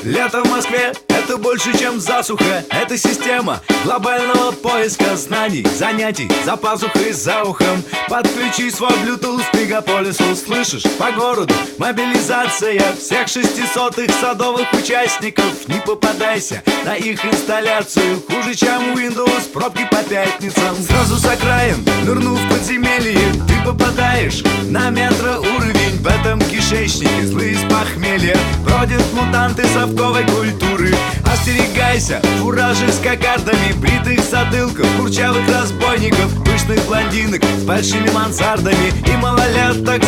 Лето в Москве — это больше, чем засуха. Это система глобального поиска знаний, занятий за пазухой, за ухом. Подключи свой Bluetooth к мегаполису. Слышишь? По городу мобилизация всех 600-х садовых участников. Не попадайся на их инсталляцию. Хуже, чем Windows, пробки по пятницам. Сразу с окраин, нырнув в подземелье, ты попадаешь на метроуровень. В этом кишечнике злые с похмелья бродят мутанты совковой культуры. Остерегайся фуражек с кокардами, бритых затылков, курчавых разбойников, пышных блондинок с большими мансардами и малолеток